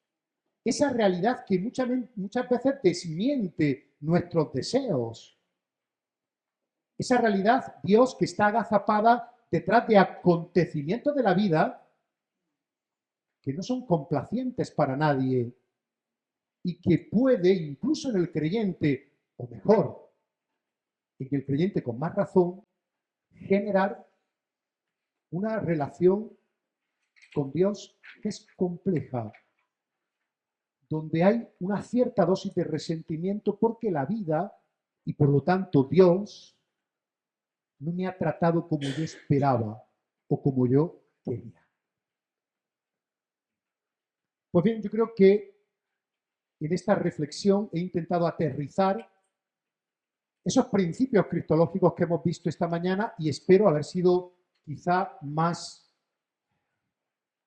esa realidad que muchas veces desmiente nuestros deseos, esa realidad, Dios, que está agazapada detrás de acontecimientos de la vida que no son complacientes para nadie, y que puede, incluso en el creyente, o mejor, en el creyente con más razón, generar una relación con Dios que es compleja, donde hay una cierta dosis de resentimiento porque la vida y por lo tanto Dios no me ha tratado como yo esperaba o como yo quería. Pues bien, yo creo que en esta reflexión he intentado aterrizar esos principios cristológicos que hemos visto esta mañana y espero haber sido quizá más,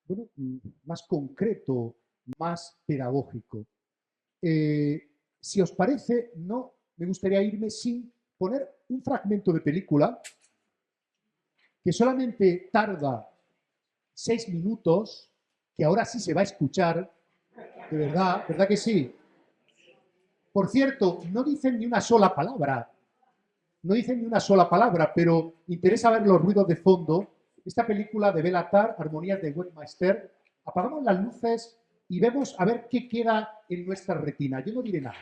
bueno, más concreto, más pedagógico. Si os parece, no me gustaría irme sin poner un fragmento de película que solamente tarda 6 minutos, que ahora sí se va a escuchar, de verdad, ¿verdad que sí? Por cierto, no dicen ni una sola palabra, no dicen ni una sola palabra, pero interesa ver los ruidos de fondo. Esta película de Béla Tarr, Armonías de Webmeister, apagamos las luces y vemos a ver qué queda en nuestra retina. Yo no diré nada.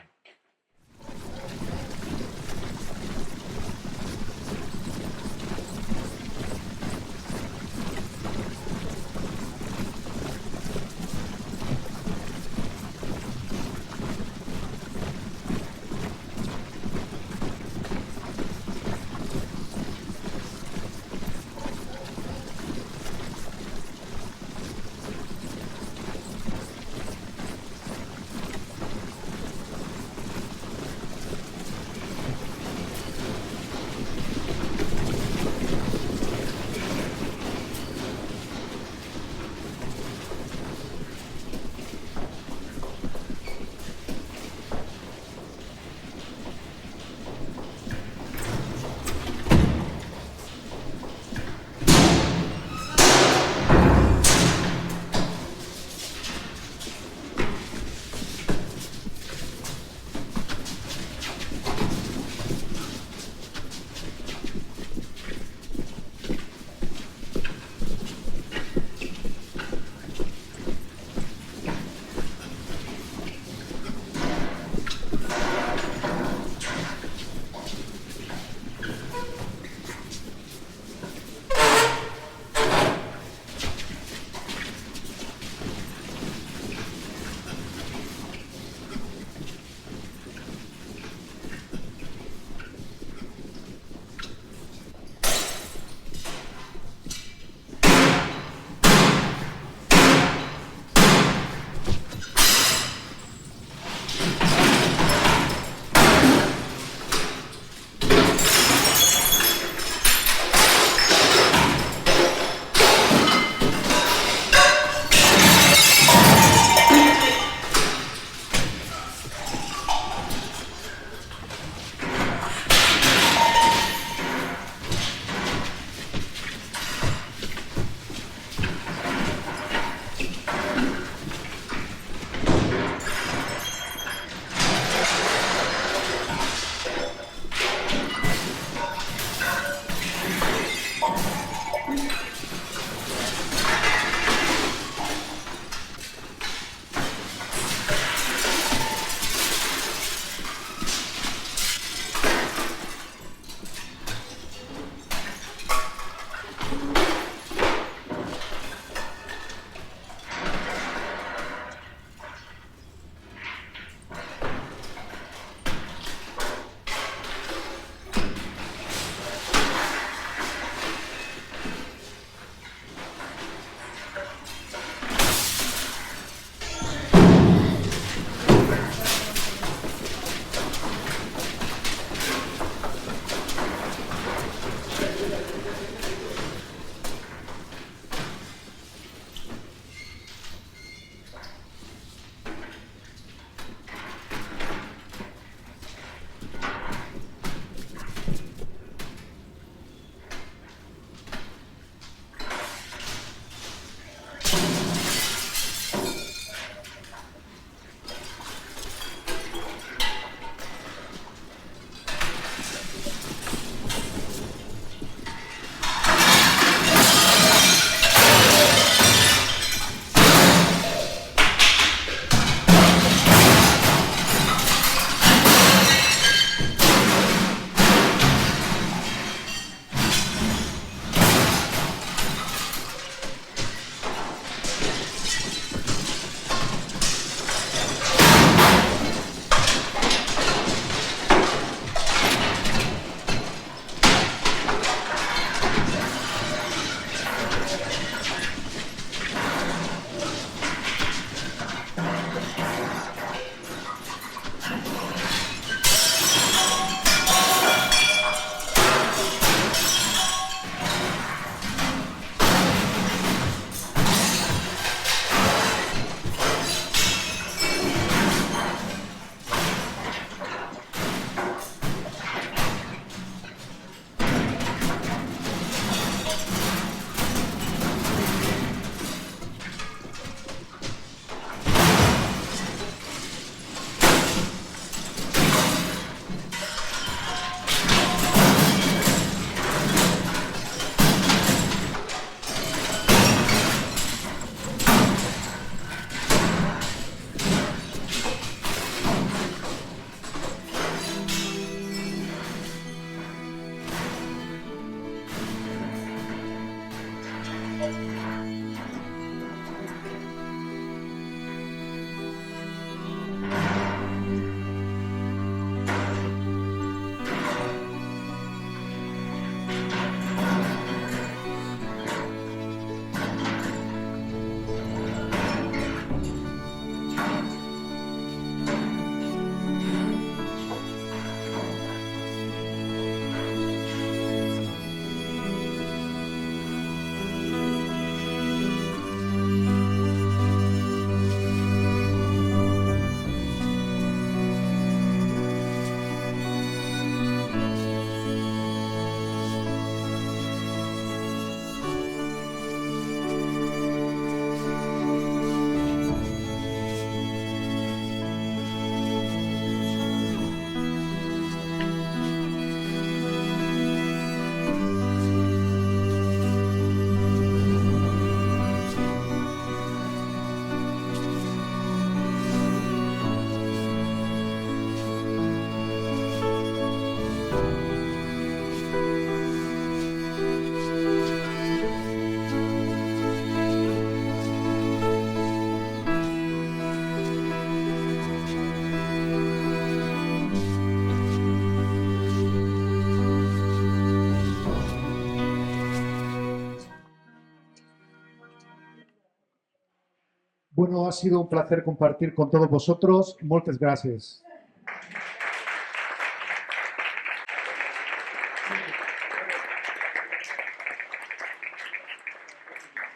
Bueno, ha sido un placer compartir con todos vosotros. Moltes gràcies.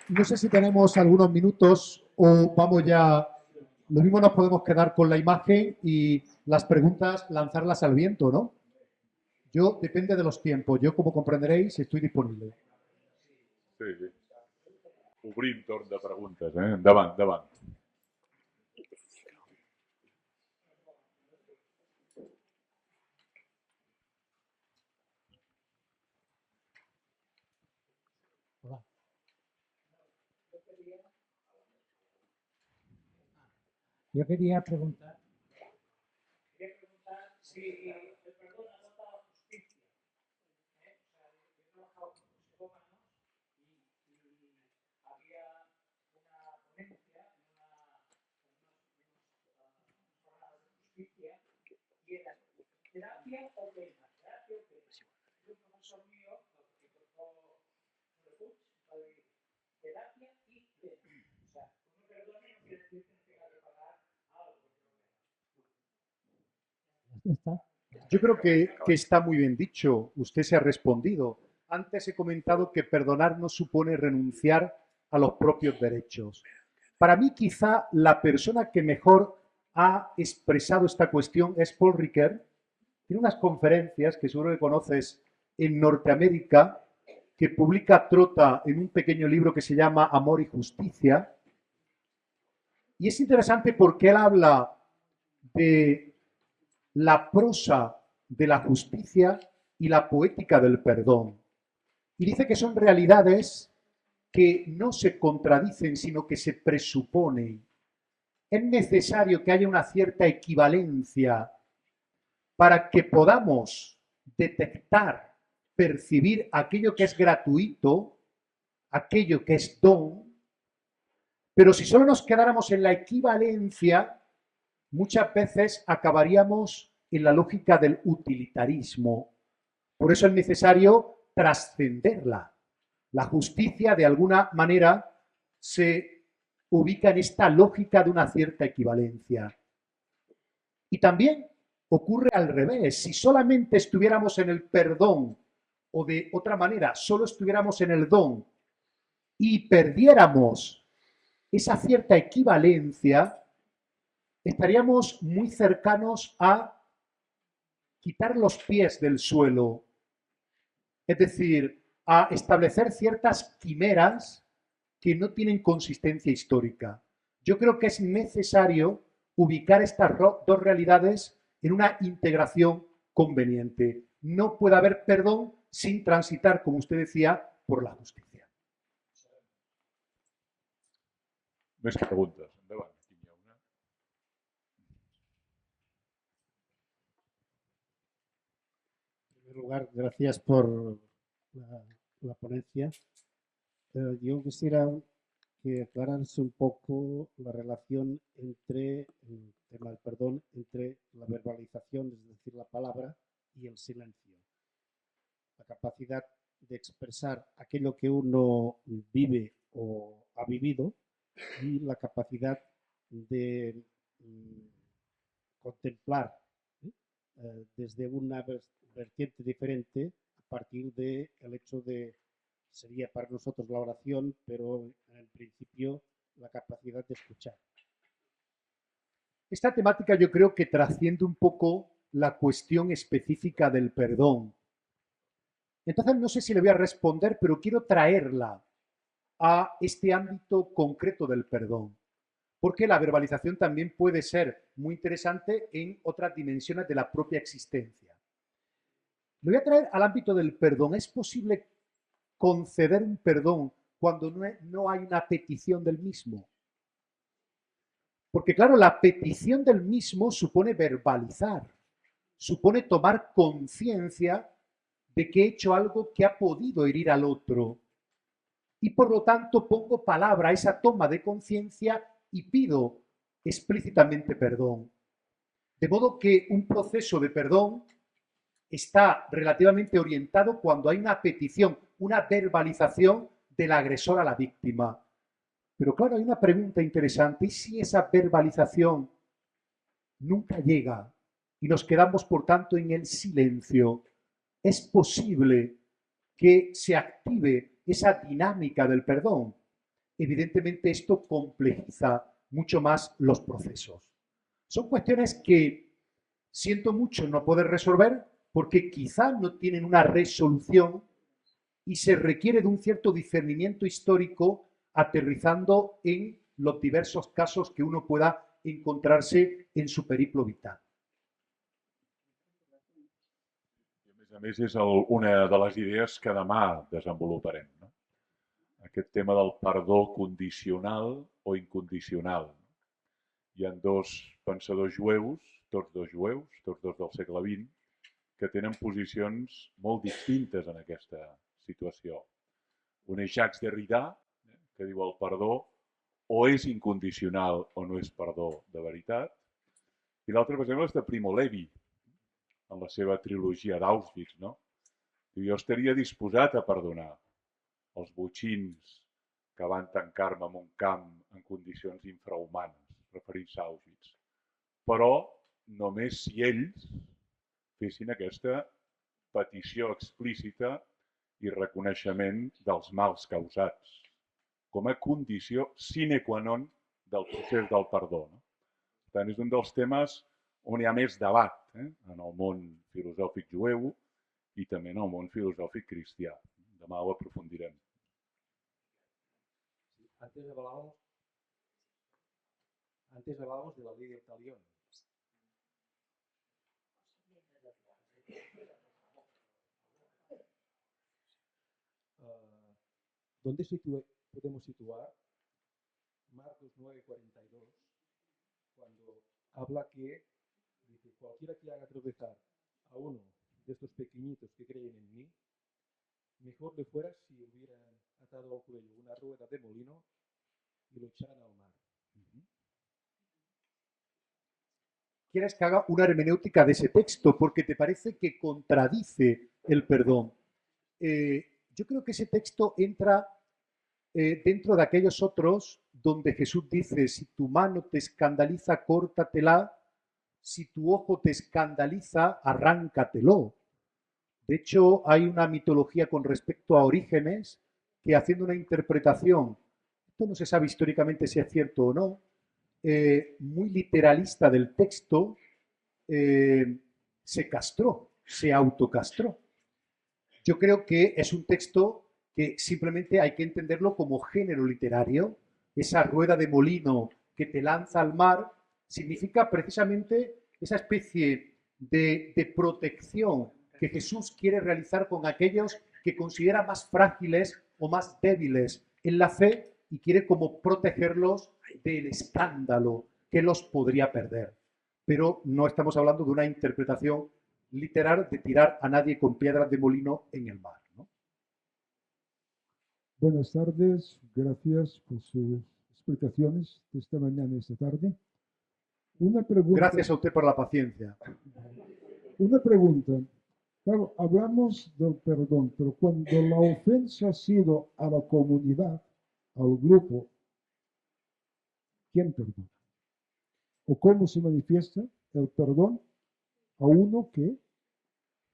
No sé si tenemos algunos minutos o vamos ya. Lo mismo nos podemos quedar con la imagen y las preguntas lanzarlas al viento, ¿no? Yo, depende de los tiempos. Yo, como comprenderéis, estoy disponible. Sí, sí. Obrim torn de preguntes, eh? Endavant, endavant. Hola. Yo quería preguntar si el perdón anota la justicia. O sea, yo he trabajado con psicópatas y había una ponencia en unas jornadas de justicia y era terapia o pena, terapia o pena. Y un profesor mío, que tocó Puig, va a decir terapia y pena. O sea, uno perdona no quiere decir que no tenga que pagar algo. Ya está. Yo creo que está muy bien dicho. Usted se ha respondido. Antes he comentado que perdonar no supone renunciar a los propios derechos. Para mí, quizá la persona que mejor ha expresado esta cuestión es Paul Ricoeur. Tiene unas conferencias que seguro que conoces en Norteamérica, que publica Trota en un pequeño libro que se llama Amor y Justicia. Y es interesante porque él habla de la prosa de la justicia y la poética del perdón. Y dice que son realidades que no se contradicen, sino que se presuponen. Es necesario que haya una cierta equivalencia para que podamos detectar, percibir aquello que es gratuito, aquello que es don, pero si solo nos quedáramos en la equivalencia, muchas veces acabaríamos en la lógica del utilitarismo. Por eso es necesario trascenderla. La justicia, de alguna manera, se ubica en esta lógica de una cierta equivalencia. Y también ocurre al revés. Si solamente estuviéramos en el perdón, o de otra manera, solo estuviéramos en el don y perdiéramos esa cierta equivalencia, estaríamos muy cercanos a quitar los pies del suelo, es decir, a establecer ciertas quimeras que no tienen consistencia histórica. Yo creo que es necesario ubicar estas dos realidades en una integración conveniente. No puede haber perdón sin transitar, como usted decía, por la justicia. Més preguntes, endavant. Aquí hi ha una. En primer lugar, gracias por la ponencia. Yo quisiera que aclarase un poco la relación entre el tema del perdón, entre la verbalización, es decir, la palabra, y el silencio. La capacidad de expresar aquello que uno vive o ha vivido y la capacidad de contemplar desde una vertiente diferente a partir del hecho de, sería para nosotros la oración, pero en principio la capacidad de escuchar. Esta temática yo creo que trasciende un poco la cuestión específica del perdón. Entonces no sé si le voy a responder, pero quiero traerla a este ámbito concreto del perdón, porque la verbalización también puede ser muy interesante en otras dimensiones de la propia existencia. Lo voy a traer al ámbito del perdón. ¿Es posible conceder un perdón cuando no hay una petición del mismo? Porque claro, la petición del mismo supone verbalizar, supone tomar conciencia de que he hecho algo que ha podido herir al otro. Y por lo tanto pongo palabra a esa toma de conciencia y pido explícitamente perdón. De modo que un proceso de perdón está relativamente orientado cuando hay una petición, una verbalización del agresor a la víctima. Pero claro, hay una pregunta interesante. ¿Y si esa verbalización nunca llega y nos quedamos, por tanto, en el silencio? ¿Es posible que se active esa dinámica del perdón? Evidentemente esto complejiza mucho más los procesos. Son cuestiones que siento mucho no poder resolver porque quizá no tienen una resolución y se requiere de un cierto discernimiento histórico aterrizando en los diversos casos que uno pueda encontrarse en su periplo vital. A més, és una de les idees que demà desenvoluparem, no? Aquest tema del perdó condicional o incondicional. Hi ha dos pensadors jueus, tots dos del segle XX, que tenen posicions molt distintes en aquesta situació. Un és Jacques Derrida, que diu el perdó o és incondicional o no és perdó de veritat, i l'altre, per exemple, és de Primo Levi, en la seva trilogia d'Auschwitz, no? Jo estaria disposat a perdonar els botxins que van tancar-me en un camp en condicions infrahumanes, referint-se a Auschwitz. Però només si ells fessin aquesta petició explícita i reconeixement dels mals causats, com a condició sine qua non del procés del perdó. No? Per tant, és un dels temes on hi ha més debat en el món filosòfic jueu i també en el món filosòfic cristià. Demà ho aprofundirem. Antes hablábamos de la ley del talión. ¿Dónde podemos situar Marcos 9:42 cuando habla que dice, cualquiera que haga tropezar a uno de estos pequeñitos que creen en mí, mejor le fuera si hubieran atado al cuello una rueda de molino y lo echaran al mar? ¿Quieres que haga una hermenéutica de ese texto? Porque te parece que contradice el perdón. Yo creo que ese texto entra dentro de aquellos otros donde Jesús dice, si tu mano te escandaliza, córtatela, si tu ojo te escandaliza, arráncatelo. De hecho, hay una mitología con respecto a Orígenes que, haciendo una interpretación, esto no se sabe históricamente si es cierto o no, muy literalista del texto, se castró, se autocastró. Yo creo que es un texto que simplemente hay que entenderlo como género literario. Esa rueda de molino que te lanza al mar significa precisamente esa especie de protección que Jesús quiere realizar con aquellos que considera más frágiles o más débiles en la fe y quiere como protegerlos del escándalo que los podría perder. Pero no estamos hablando de una interpretación literal de tirar a nadie con piedras de molino en el mar, ¿no? Buenas tardes, gracias por sus explicaciones de esta mañana y esta tarde. Una pregunta. Gracias a usted por la paciencia. Una pregunta. Claro, hablamos del perdón, pero cuando la ofensa ha sido a la comunidad, al grupo, ¿quién perdona? ¿O cómo se manifiesta el perdón a uno que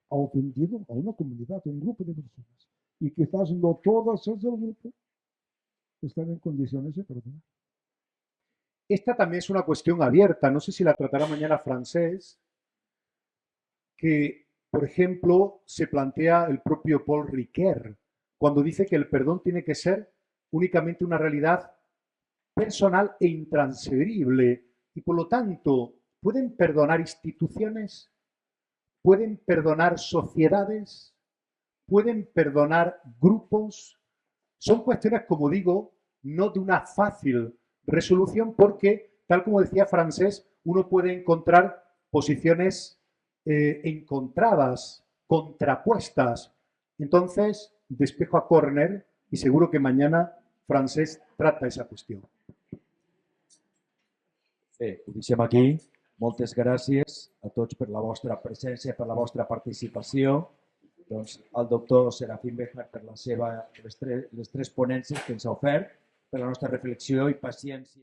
ha ofendido a una comunidad, a un grupo de personas? Y quizás no todas las del grupo están en condiciones de perdonar. Esta también es una cuestión abierta, no sé si la tratará mañana Francés, que, por ejemplo, se plantea el propio Paul Ricoeur, cuando dice que el perdón tiene que ser únicamente una realidad personal e intransferible, y por lo tanto, ¿pueden perdonar instituciones? ¿Pueden perdonar sociedades? ¿Pueden perdonar grupos? Son cuestiones, como digo, no de una fácil resolución porque, tal como decía Francés, uno puede encontrar posiciones encontradas, contrapuestas. Entonces, despejo a Corner y seguro que mañana Francés trata esa cuestión. Bé, ho deixem aquí. Moltes gràcies a tots per la vostra presència, per la vostra participació. Doncs al doctor Serafín Béjar per les tres ponències que ens ha ofert per la nostra reflexió i paciència.